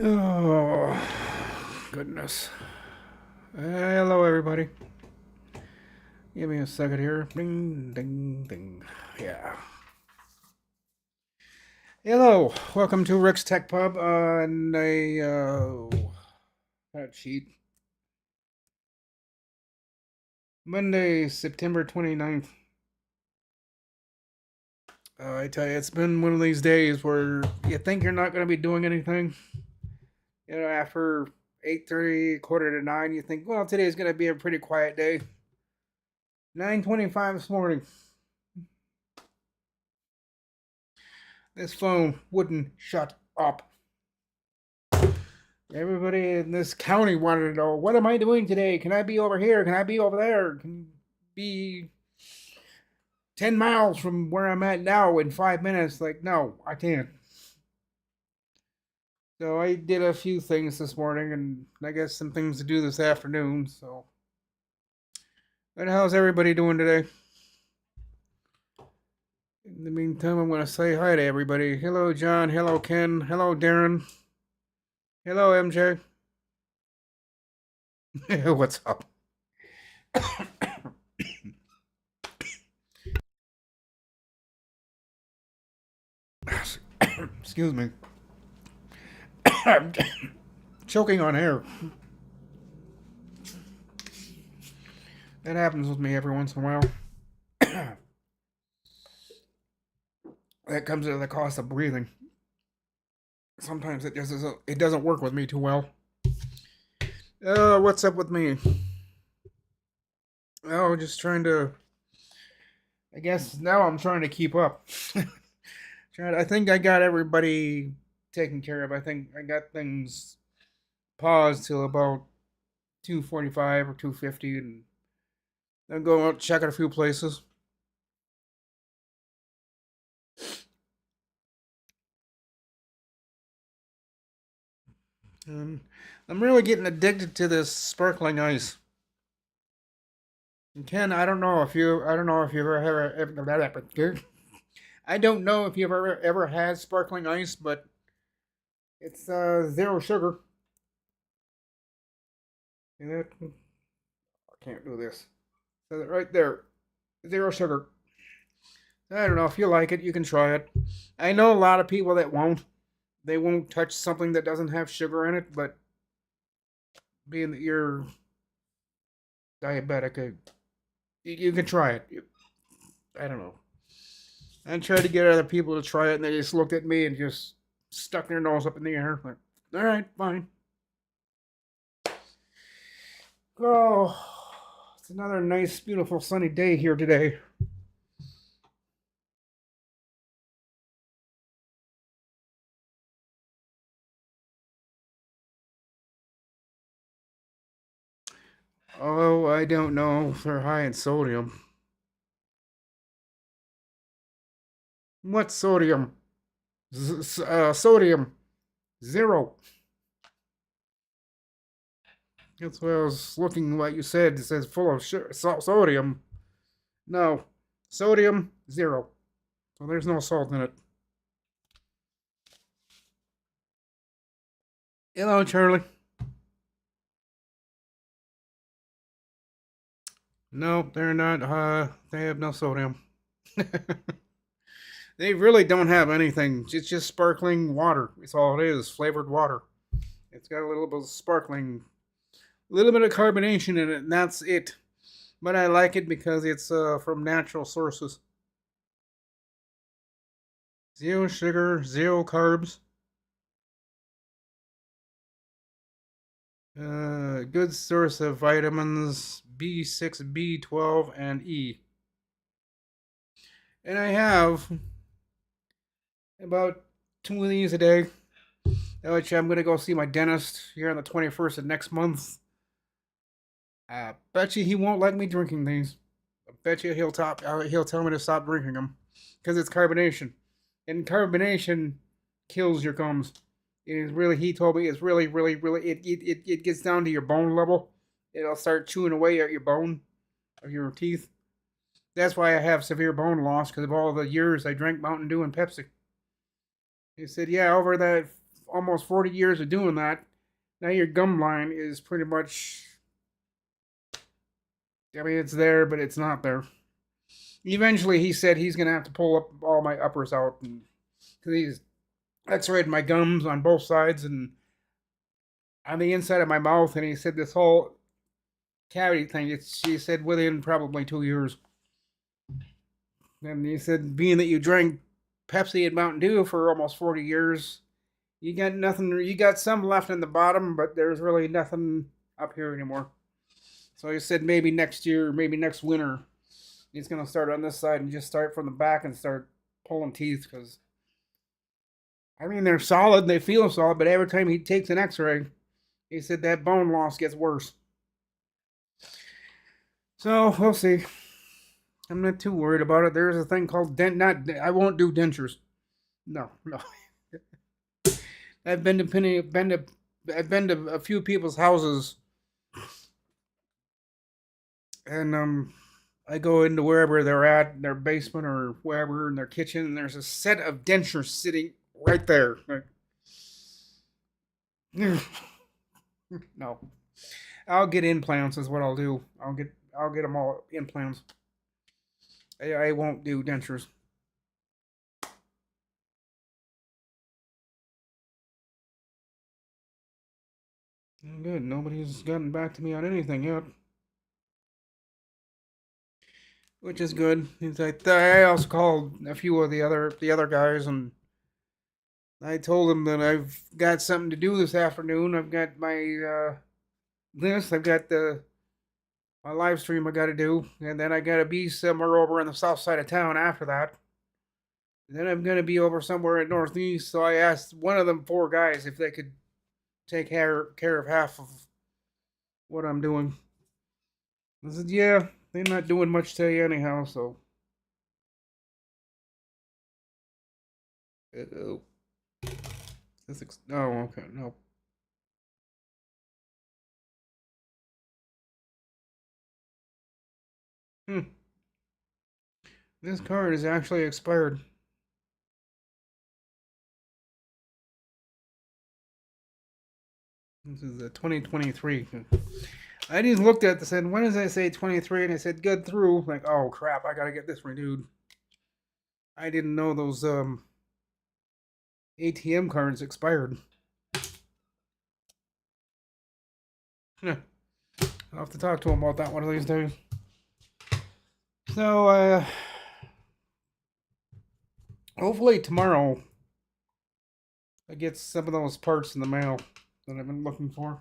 Oh, goodness. Hello, everybody. Give me a second here. Ding, ding, ding. Yeah. Hello. Welcome to Rick's Tech Pub on cheat. Monday, September 29th. I tell you, it's been one of these days where you think you're not going to be doing anything. After 8:30, quarter to 9, you think, well, today's going to be a pretty quiet day. 9:25 this morning. This phone wouldn't shut up. Everybody in this county wanted to know, what am I doing today? Can I be over here? Can I be over there? Can you be 10 miles from where I'm at now in 5 minutes? Like, no, I can't. So I did a few things this morning and I guess some things to do this afternoon. So, but how's everybody doing today? In the meantime, I'm going to say hi to everybody. Hello, John. Hello, Ken. Hello, Darren. Hello, MJ. What's up? Excuse me. I'm choking on air. That happens with me every once in a while. That comes at the cost of breathing. Sometimes it doesn't work with me too well. What's up with me? Oh, just trying to. I guess now I'm trying to keep up. I think I got everybody taken care of. I think I got things paused till about 2:45 or 2:50, and then go out check out a few places. And I'm really getting addicted to this sparkling ice. And Ken, I don't know if you've I don't know if you've ever had sparkling ice, but it's zero sugar. I can't do this. So right there, zero sugar. I don't know if you like it, you can try it. I know a lot of people that won't. They won't touch something that doesn't have sugar in it, but being that you're diabetic, you can try it. I don't know. I tried to get other people to try it, and they just looked at me and just stuck their nose up in the air. Like, all right, fine. Oh, it's another nice, beautiful, sunny day here today. Oh, I don't know if they're high in sodium. What sodium? Sodium zero. That's what I was looking. What you said, it says full of sodium. No, sodium zero. So there's no salt in it. Hello, Charlie. No, they're not. They have no sodium. They really don't have anything. It's just sparkling water. It's all it is. Flavored water. It's got a little bit of sparkling, a little bit of carbonation in it, and that's it. But I like it because it's from natural sources. Zero sugar, zero carbs. Good source of vitamins B6, B12, and E. And I have about two of these a day. Which I'm gonna go see my dentist here on the 21st of next month. I bet you he won't like me drinking these. I bet you he'll tell me to stop drinking them because it's carbonation, and carbonation kills your gums. It is really. He told me it's really, really, really. It gets down to your bone level. It'll start chewing away at your bone, of your teeth. That's why I have severe bone loss because of all the years I drank Mountain Dew and Pepsi. He said, "Yeah, almost 40 years of doing that, now your gum line is pretty much. I mean, it's there, but it's not there. Eventually, he said he's gonna have to pull up all my uppers out, and because he's X-rayed my gums on both sides and on the inside of my mouth, and he said this whole cavity thing. She said within probably 2 years, and he said being that you drank Pepsi and Mountain Dew for almost 40 years, you got nothing. You got some left in the bottom, but there's really nothing up here anymore. So he said maybe next year, maybe next winter, he's gonna start on this side and just start from the back and start pulling teeth because I mean they're solid, they feel solid, but every time he takes an X-ray, he said that bone loss gets worse. So we'll see. I'm not too worried about it. There's a thing called dent. Not I won't do dentures. No, no. I've been to Penny. I've been to a few people's houses, and I go into wherever they're at, their basement or wherever, in their kitchen, and there's a set of dentures sitting right there. Like, no, I'll get implants. Is what I'll do. I'll get them all implants. I won't do dentures. Good. Nobody's gotten back to me on anything yet, which is good. He's like, I also called a few of the other guys, and I told them that I've got something to do this afternoon. I've got my this. I've got my live stream I got to do, and then I got to be somewhere over on the south side of town after that. And then I'm gonna be over somewhere in northeast. So I asked one of them four guys if they could take care of half of what I'm doing. I said, yeah, they're not doing much today anyhow, so. Oh, oh, okay, no. Hmm. This card is actually expired. This is a 2023. I just looked at this and when does it say 23? And I said good through. Like, oh crap, I gotta get this renewed. I didn't know those ATM cards expired. I'll have to talk to him about that one of these days. So, hopefully tomorrow I get some of those parts in the mail that I've been looking for,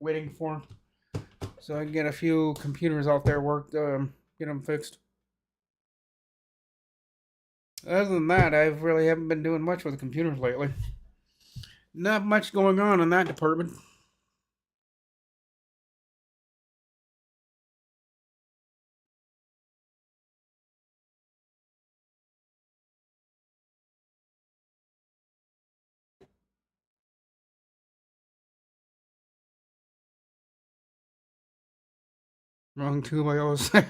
waiting for, so I can get a few computers out there worked, get them fixed. Other than that, I really haven't been doing much with computers lately. Not much going on in that department. Wrong tube, I always say.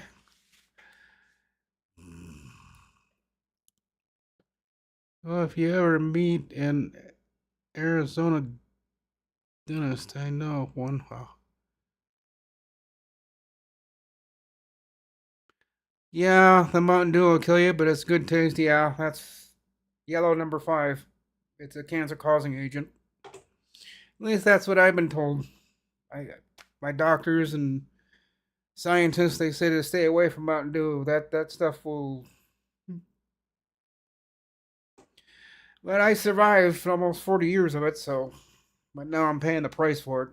Well, if you ever meet an Arizona dentist, I know one. Wow. Yeah, the Mountain Dew will kill you, but it's good taste. Yeah, that's yellow number 5. It's a cancer-causing agent. At least that's what I've been told. I, my doctors and scientists, they say to stay away from Mountain Dew. That stuff will. But I survived almost 40 years of it, so. But now I'm paying the price for it.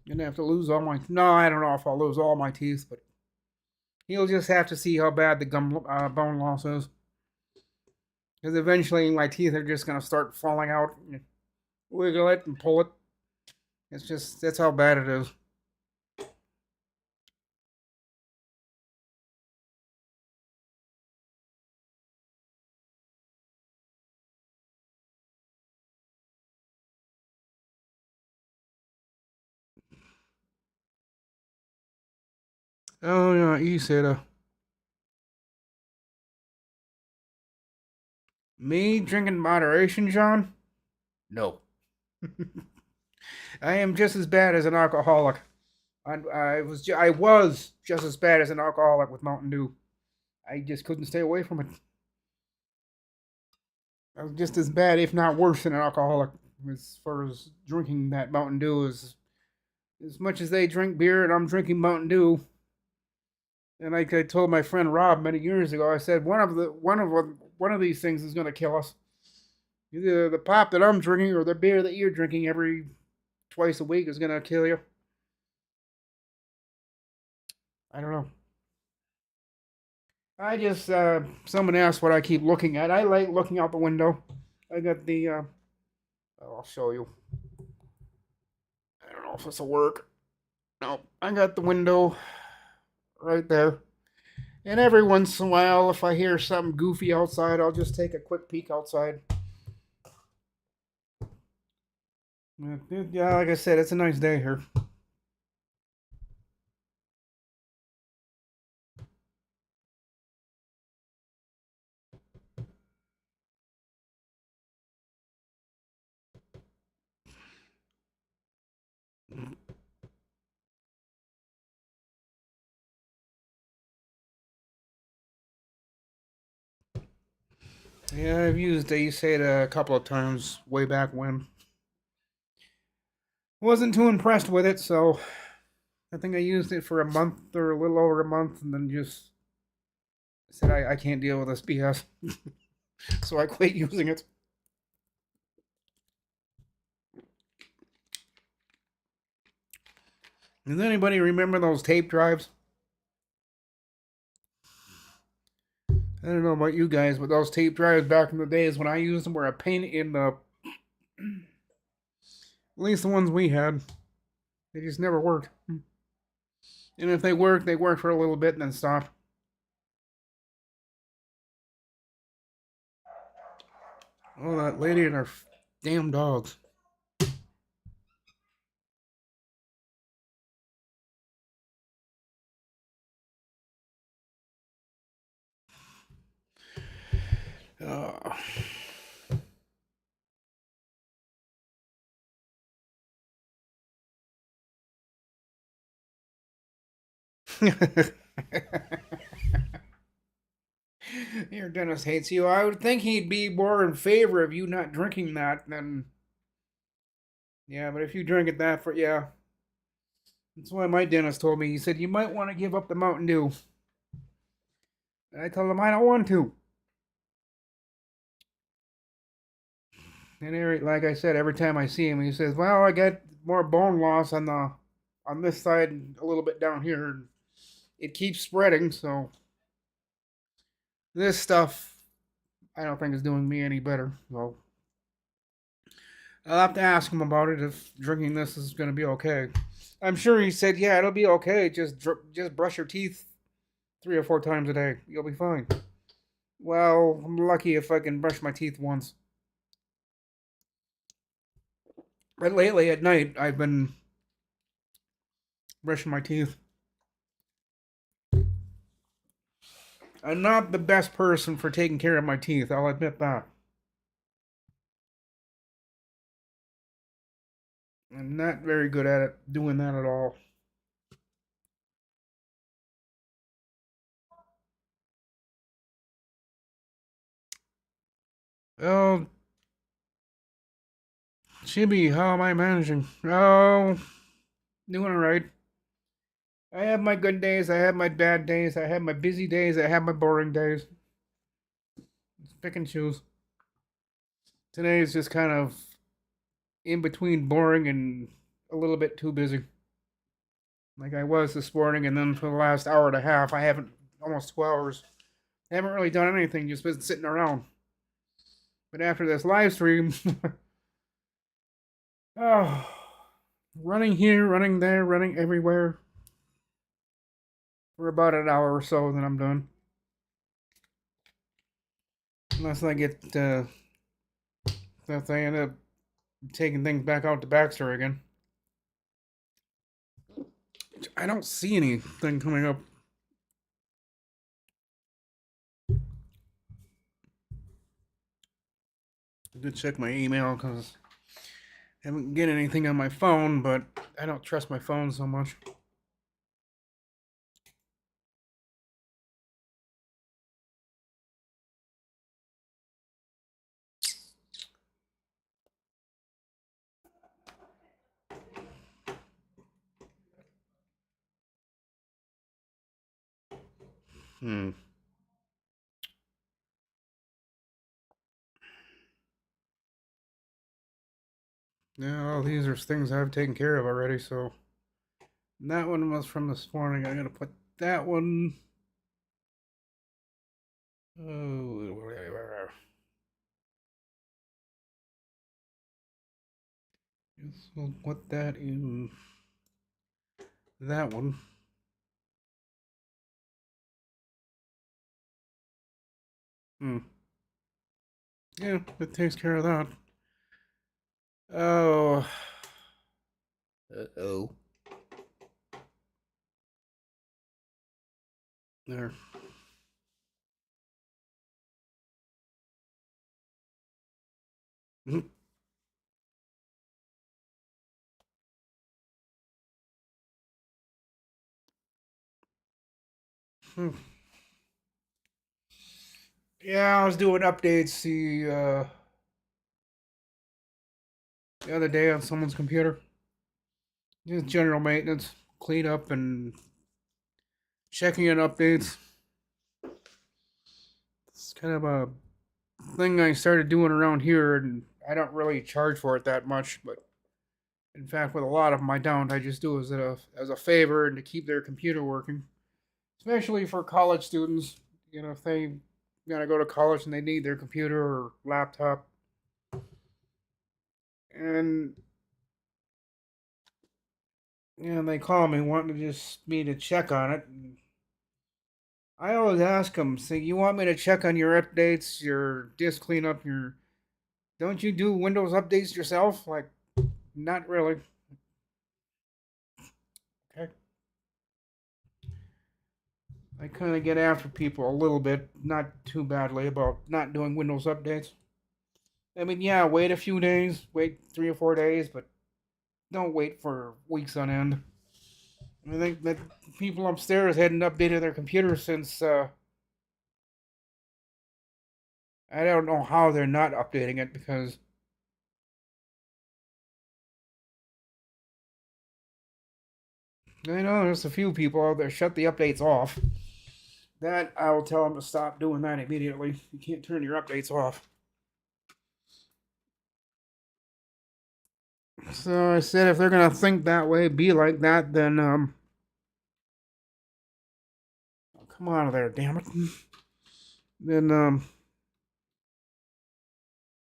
Gonna have to lose all my. No, I don't know if I'll lose all my teeth, but he'll just have to see how bad the gum bone loss is. Because eventually my teeth are just gonna start falling out. Wiggle it and pull it. It's just that's how bad it is. Oh yeah, you said me drinking moderation, John? No. I am just as bad as an alcoholic. I was just as bad as an alcoholic with Mountain Dew. I just couldn't stay away from it. I was just as bad, if not worse, than an alcoholic as far as drinking that Mountain Dew. As much as they drink beer and I'm drinking Mountain Dew. And like I told my friend Rob many years ago, I said one of these things is going to kill us. Either the pop that I'm drinking or the beer that you're drinking every twice a week is going to kill you. I don't know. I just someone asked what I keep looking at. I like looking out the window. I got the I'll show you. I don't know if this will work. No, I got the window right there. And every once in a while, if I hear something goofy outside, I'll just take a quick peek outside. Yeah, like I said, it's a nice day here. Yeah, I've used Ace a couple of times way back when. Wasn't too impressed with it, so I think I used it for a month or a little over a month, and then just said I can't deal with this BS, so I quit using it. Does anybody remember those tape drives? I don't know about you guys, but those tape drives back in the days when I used them were a pain in the. At least the ones we had, they just never worked. And if they worked for a little bit and then stopped. Oh, that lady and her damn dogs. Uh. Your dentist hates you. I would think he'd be more in favor of you not drinking that than. Yeah, but if you drink it that for. Yeah. That's why my dentist told me. He said, you might want to give up the Mountain Dew. And I told him, I don't want to. And like I said, every time I see him, he says, well, I got more bone loss on this side and a little bit down here. And it keeps spreading, so this stuff I don't think is doing me any better. So I'll have to ask him about it if drinking this is going to be okay. I'm sure he said, yeah, it'll be okay. Just brush your teeth 3 or 4 times a day. You'll be fine. Well, I'm lucky if I can brush my teeth once. But lately at night, I've been brushing my teeth. I'm not the best person for taking care of my teeth. I'll admit that. I'm not very good at it, doing that at all. Oh, Chibi, how am I managing? Oh, doing alright. I have my good days, I have my bad days, I have my busy days, I have my boring days. Just pick and choose. Today is just kind of in between boring and a little bit too busy. Like I was this morning, and then for the last hour and a half, I haven't, almost 2 hours, I haven't really done anything, just been sitting around. But after this live stream, oh, running here, running there, running everywhere for about an hour or so, then I'm done. Unless I get, if I end up taking things back out to Baxter again. I don't see anything coming up. I did check my email because Haven't get anything on my phone, but I don't trust my phone so much. Hmm. Yeah, all these are things I've taken care of already, so that one was from this morning. I'm gonna put that one. Oh, guess we'll put that in that one. Hmm. Yeah, it takes care of that. Oh. Uh-oh. There. Hmm. Yeah, I was doing updates the other day on someone's computer. Just general maintenance, clean up and checking in updates. It's kind of a thing I started doing around here, and I don't really charge for it that much. But in fact, with a lot of them, I don't. I just do it as a favor and to keep their computer working, especially for college students. You know, if they gotta go to college and they need their computer or laptop, and they call me wanting to just me to check on it. And I always ask them, say, you want me to check on your updates, your disk cleanup, your don't you do Windows updates yourself? Like, not really. Okay. I kind of get after people a little bit, not too badly, about not doing Windows updates. I mean, yeah, wait a few days, wait 3 or 4 days, but don't wait for weeks on end. I think that people upstairs hadn't updated their computers since, I don't know how they're not updating it because I know there's a few people out there shut the updates off. That I will tell them to stop doing that immediately. You can't turn your updates off. So I said, if they're gonna think that way, be like that, then oh, come out of there, damn it. Then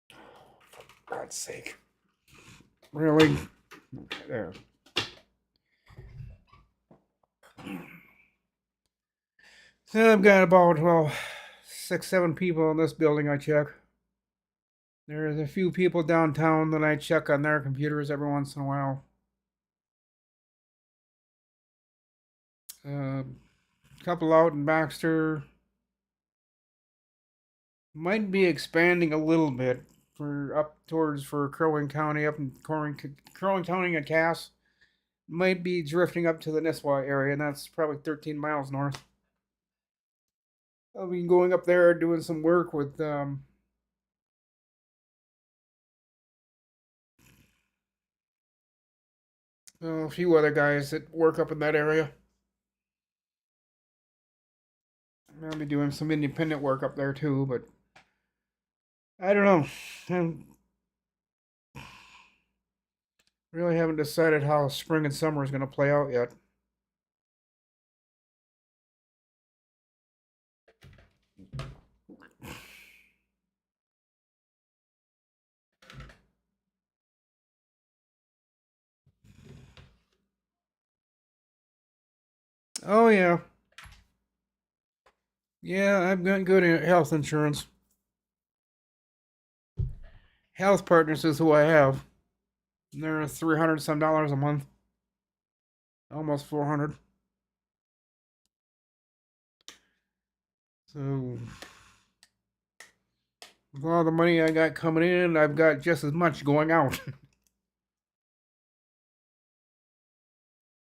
for God's sake, really? Okay, there. So I've got about 6, 7 people in this building I check. There's a few people downtown that I check on their computers every once in a while. A couple out in Baxter. Might be expanding a little bit for up towards for Crow Wing County, up in Crow Wing County and Cass. Might be drifting up to the Nisswa area, and that's probably 13 miles north. I'll be going up there doing some work with a few other guys that work up in that area. I'll be doing some independent work up there too, but I don't know. I really haven't decided how spring and summer is going to play out yet. Oh yeah, yeah. I've got good health insurance. Health Partners is who I have. They're $300 some a month, almost 400. So with all the money I got coming in, I've got just as much going out.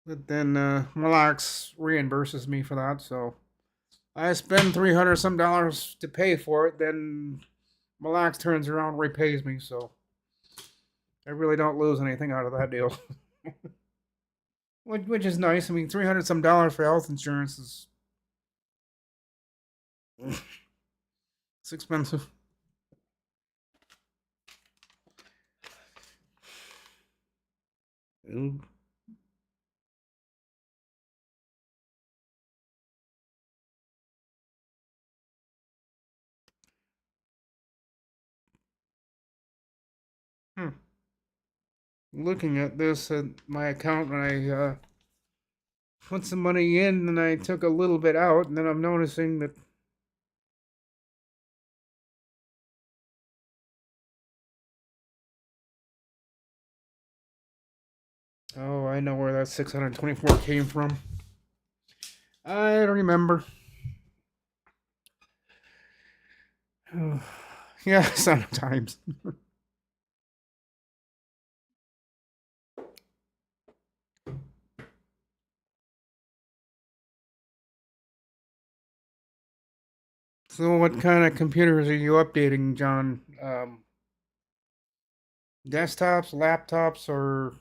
But then Relax reimburses me for that, so I spend $300 some dollars to pay for it. Then Relax turns around and repays me, so I really don't lose anything out of that deal, which is nice. I mean, $300 some dollars for health insurance is it's expensive. Ooh. Hmm. Looking at this at my account, and I put some money in, and I took a little bit out, and then I'm noticing that. Oh, I know where that 624 came from. I don't remember. Yeah, sometimes. So, what kind of computers are you updating, John? Desktops, laptops, or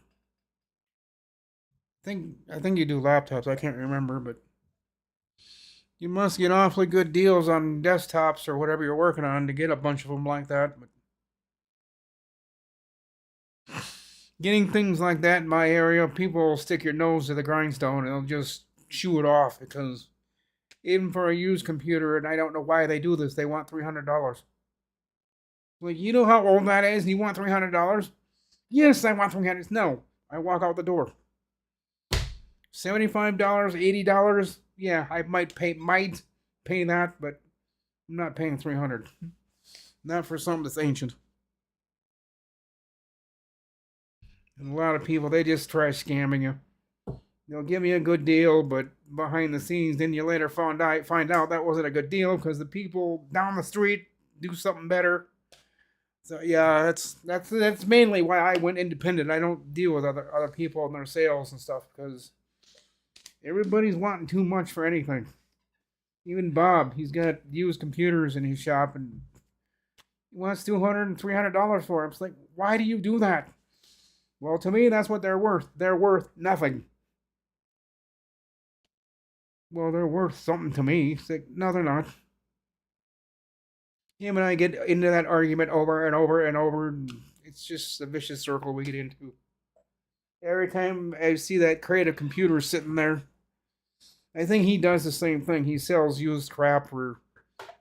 I think you do laptops. I can't remember, but you must get awfully good deals on desktops or whatever you're working on to get a bunch of them like that. But getting things like that in my area, people will stick your nose to the grindstone and they'll just chew it off because even for a used computer, and I don't know why they do this, they want $300. Like, you know how old that is, and you want $300? Yes, I want $300. No, I walk out the door. $75, $80. Yeah, I might pay that, but I'm not paying 300. Not for something that's ancient. And a lot of people they just try scamming you. They'll give you a good deal, but behind the scenes, then you later find out that wasn't a good deal because the people down the street do something better. So yeah, that's mainly why I went independent. I don't deal with other people and their sales and stuff because everybody's wanting too much for anything. Even Bob, he's got used computers in his shop and he wants $200 and $300 for them. It's like, why do you do that? Well, to me, that's what they're worth. They're worth nothing. Well, they're worth something to me. It's like, no, they're not. Him and I get into that argument over and over and over. And it's just a vicious circle we get into. Every time I see that crate of computers sitting there, I think he does the same thing. He sells used crap for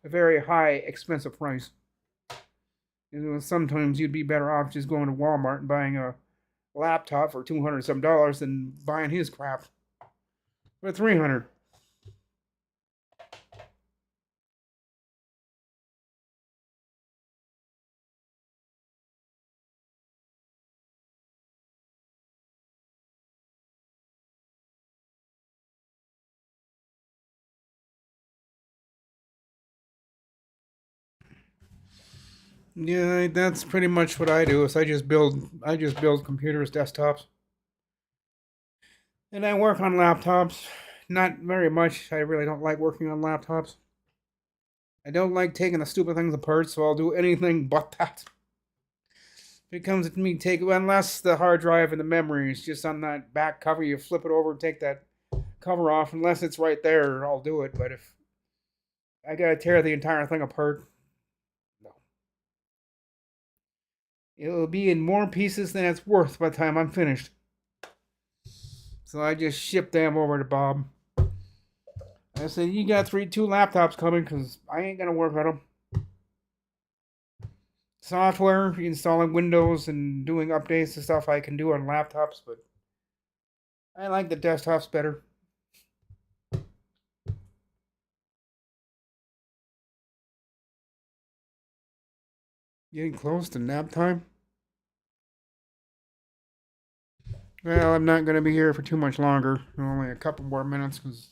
a very high, expensive price. And sometimes you'd be better off just going to Walmart and buying a laptop for $200 some dollars than buying his crap for 300. Yeah, that's pretty much what I do. Is I just build computers, desktops, and I work on laptops. Not very much. I really don't like working on laptops. I don't like taking the stupid things apart, so I'll do anything but that. If it comes to me, take unless the hard drive and the memory is just on that back cover, you flip it over, take that cover off. Unless it's right there, I'll do it. But if I gotta tear the entire thing apart, no. It'll be in more pieces than it's worth by the time I'm finished. So I just shipped them over to Bob. I said, "You got two laptops coming because I ain't gonna work on them. Software, installing Windows and doing updates and stuff I can do on laptops, but I like the desktops better." Getting close to nap time. Well, I'm not gonna be here for too much longer. Only a couple more minutes because.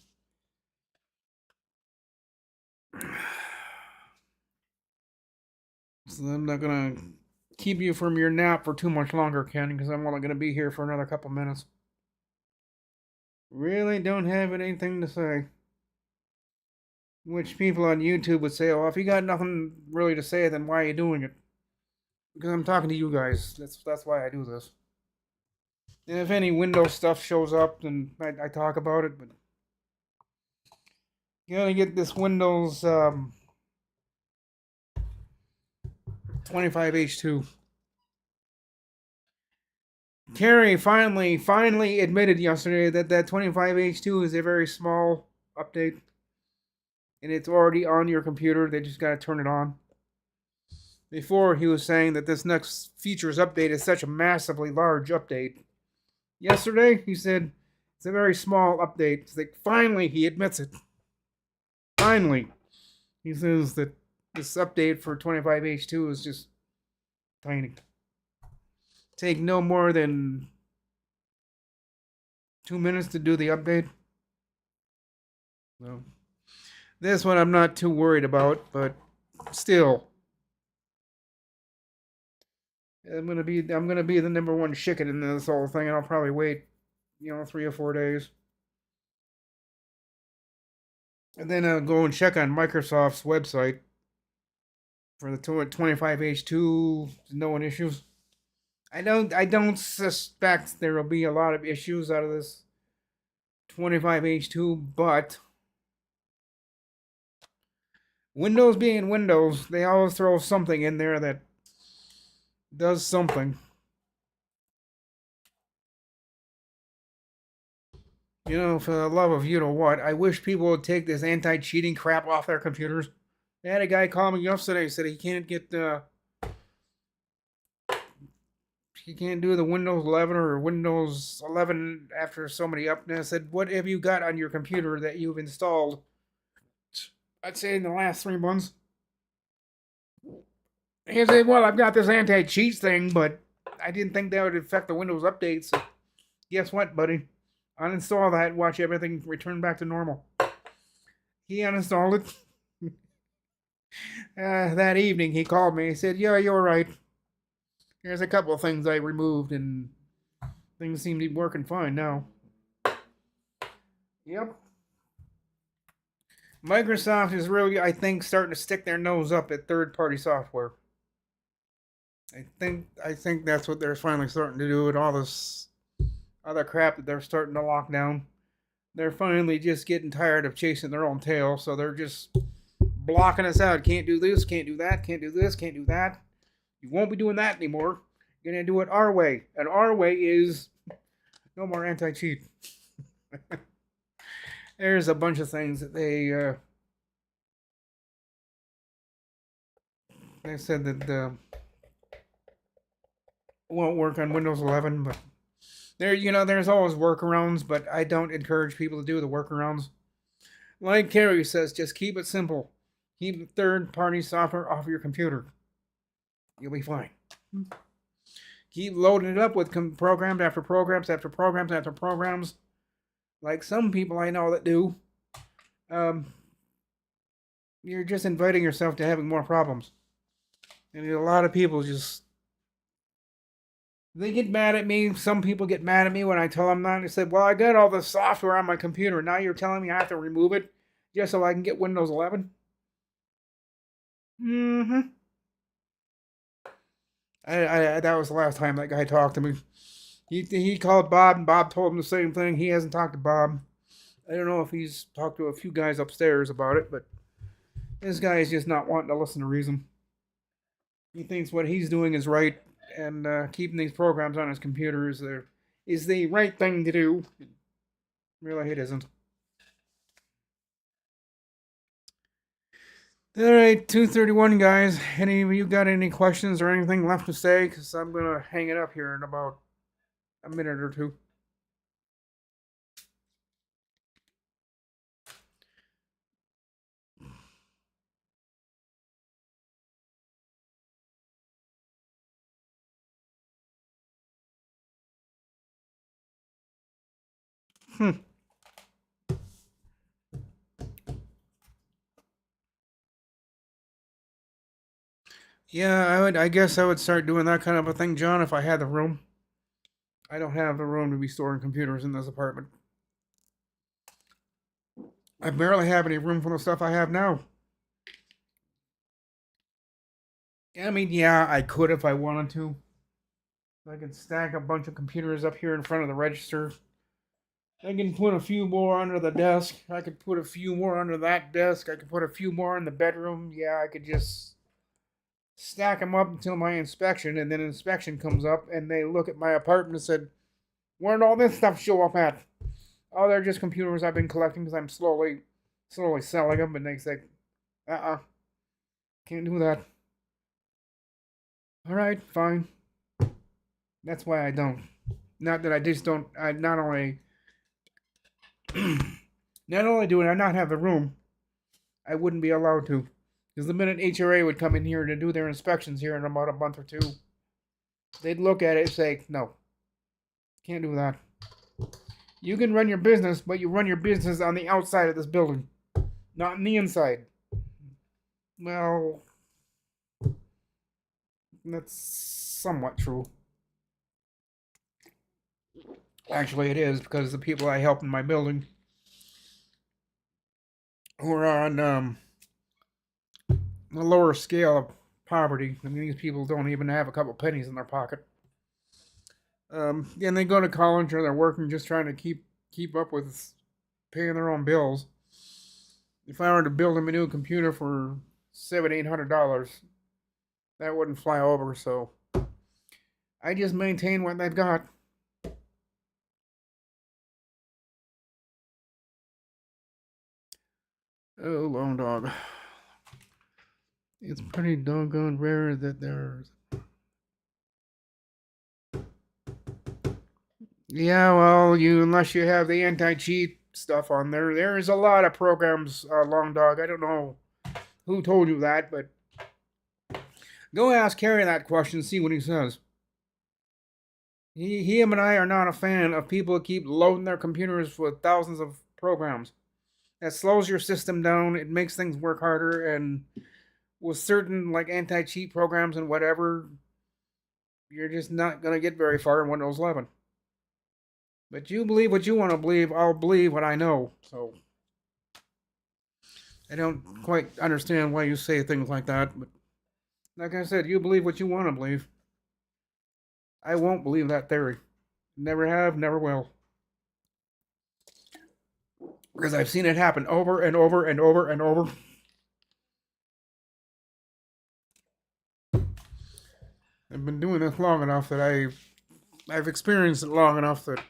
So I'm not gonna keep you from your nap for too much longer, Ken, because I'm only gonna be here for another couple minutes. Really don't have anything to say. Which people on YouTube would say, "Oh, if you got nothing really to say, then why are you doing it?" Because I'm talking to you guys. That's why I do this. And if any Windows stuff shows up, then I talk about it. But you gotta get this Windows 25H2. Kerry finally admitted yesterday that that 25H2 is a very small update, and it's already on your computer. They just gotta turn it on. Before he was saying that this next features update is such a massively large update. Yesterday he said it's a very small update. It's like finally he admits it. Finally, he says that this update for 25H2 is just tiny. Take no more than 2 minutes to do the update. So this one I'm not too worried about, but still, I'm gonna be the number one chicken in this whole thing, and I'll probably wait, 3 or 4 days, and then I'll go and check on Microsoft's website for the 25H2. No issues. I don't suspect there will be a lot of issues out of this 25H2, but Windows being Windows, they always throw something in there that does something. For the love of you know what, I wish people would take this anti-cheating crap off their computers. They had a guy call me yesterday, said he can't do the Windows 11 or Windows 11 after so many up. And I said, what have you got on your computer that you've installed? I'd say in the last 3 months. He said, well, I've got this anti-cheat thing, but I didn't think that would affect the Windows updates. So guess what, buddy? Uninstall that, watch everything return back to normal. He uninstalled it. That evening, he called me. He said, yeah, you're right. There's a couple of things I removed, and things seem to be working fine now. Yep. Microsoft is really, I think, starting to stick their nose up at third-party software. I think that's what they're finally starting to do with all this other crap that they're starting to lock down. They're finally just getting tired of chasing their own tail, so they're just blocking us out. Can't do this, can't do that, can't do this, can't do that. You won't be doing that anymore. You're gonna do it our way, and our way is no more anti-cheat. There's a bunch of things that they said that won't work on Windows 11, but there's always workarounds, but I don't encourage people to do the workarounds. Like Carrie says, just keep it simple. Keep third-party software off your computer. You'll be fine. Keep loading it up with programs after programs after programs after programs, like some people I know that do. You're just inviting yourself to having more problems. And a lot of people they get mad at me. Some people get mad at me when I tell them that. They said, well, I got all the software on my computer. Now you're telling me I have to remove it just so I can get Windows 11? Mm-hmm. That was the last time that guy talked to me. He called Bob, and Bob told him the same thing. He hasn't talked to Bob. I don't know if he's talked to a few guys upstairs about it, but this guy is just not wanting to listen to reason. He thinks what he's doing is right, and keeping these programs on his computer is the right thing to do. Really, it isn't. All right, 2:31, guys. Any of you got any questions or anything left to say? Because I'm gonna hang it up here in about a minute or two. Hmm. Yeah, I guess I would start doing that kind of a thing, John, if I had the room. I don't have the room to be storing computers in this apartment. I barely have any room for the stuff I have now. I mean, yeah, I could if I wanted to. I could stack a bunch of computers up here in front of the register. I can put a few more under the desk. I could put a few more under that desk. I could put a few more in the bedroom. Yeah, I could just stack them up until my inspection, and then inspection comes up, and they look at my apartment and said, "Where did all this stuff show up at?" "Oh, they're just computers I've been collecting because I'm slowly selling them." And they say, can't do that." All right, fine. That's why I don't. Not that I just don't. I not only not only do I not have the room, I wouldn't be allowed to. Because the minute HRA would come in here to do their inspections here in about a month or two, they'd look at it and say, "No, can't do that. You can run your business, but you run your business on the outside of this building, not in the inside." Well, that's somewhat true. Actually, it is because the people I help in my building who are on the lower scale of poverty. I mean, these people don't even have a couple pennies in their pocket. And they go to college or they're working just trying to keep up with paying their own bills. If I were to build them a new computer for $700-800, that wouldn't fly over. So I just maintain what they've got. Oh, Lone Dog. It's pretty doggone rare that there's. Yeah, well, unless you have the anti-cheat stuff on there, there's a lot of programs. Long Dog. I don't know who told you that, but go ask Harry that question and see what he says. Him and I are not a fan of people who keep loading their computers with thousands of programs. That slows your system down. It makes things work harder, and with certain like anti-cheat programs and whatever, you're just not gonna get very far in Windows 11. But you believe what you want to believe. I'll believe what I know. So I don't quite understand why you say things like that. But like I said, you believe what you want to believe. I won't believe that theory. Never have, never will. Because I've seen it happen over and over and over and over. I've been doing this long enough that I've experienced it long enough that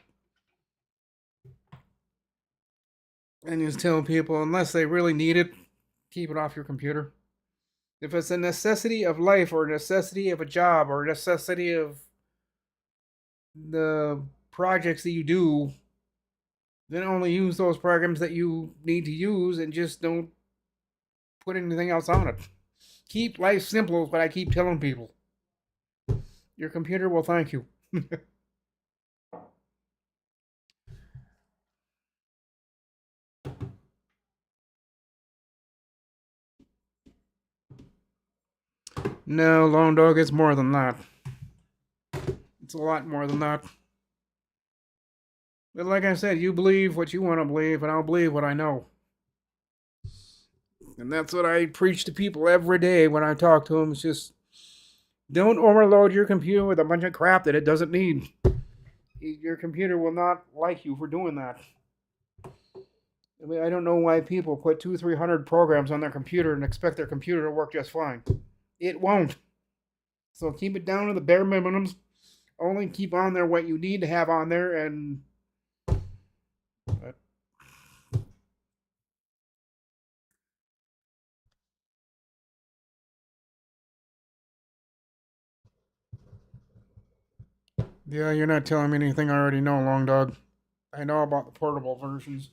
and just tell people unless they really need it, keep it off your computer. If it's a necessity of life or a necessity of a job or a necessity of the projects that you do, then only use those programs that you need to use and just don't put anything else on it. Keep life simple, but I keep telling people. Your computer will thank you. No, Lone Dog, it's more than that. It's a lot more than that. But like I said, you believe what you want to believe, and I'll believe what I know. And that's what I preach to people every day when I talk to them. It's just don't overload your computer with a bunch of crap that it doesn't need. Your computer will not like you for doing that. I mean, I don't know why people put 200-300 programs on their computer and expect their computer to work just fine. It won't. So keep it down to the bare minimums. Only keep on there what you need to have on there, and yeah, you're not telling me anything I already know, Long Dog. I know about the portable versions.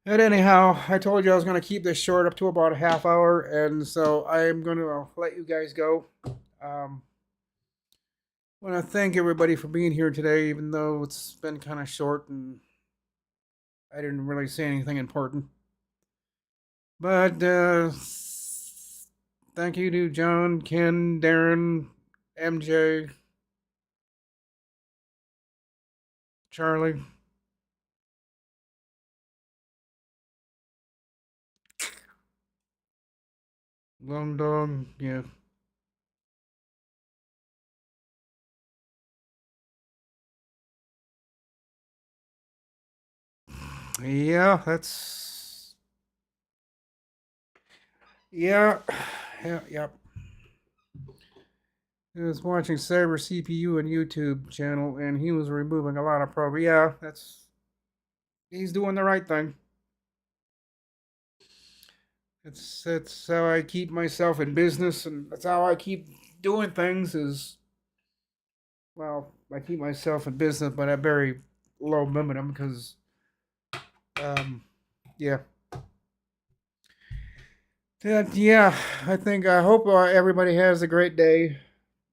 And anyhow, I told you I was going to keep this short up to about a half hour, and so I'm going to let you guys go. I want to thank everybody for being here today, even though it's been kind of short and I didn't really say anything important. But thank you to John, Ken, Darren, MJ, Charlie, Long dog, yeah. Yeah, that's yeah, yeah, yep. I was watching Cyber CPU on YouTube channel, and he was removing a lot of programs. Yeah, he's doing the right thing. It's how I keep myself in business, and that's how I keep doing things. Is well, I keep myself in business, but at very low minimum because, um, yeah, yeah. I hope everybody has a great day,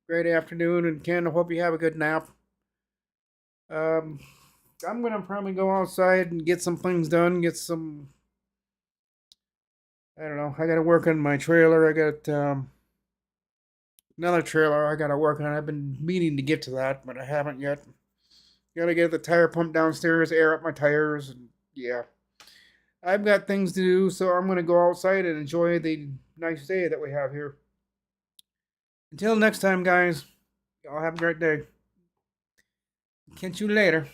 great afternoon, and Ken, I hope you have a good nap. Um, I'm gonna probably go outside and get some things done. Get some. I don't know. I gotta work on my trailer. I got another trailer I gotta work on. I've been meaning to get to that, but I haven't yet. Gotta get the tire pump downstairs, air up my tires, and yeah. I've got things to do, so I'm gonna go outside and enjoy the nice day that we have here. Until next time, guys, y'all have a great day. Catch you later.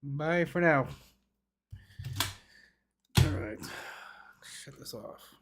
Bye for now. All right, shut this off.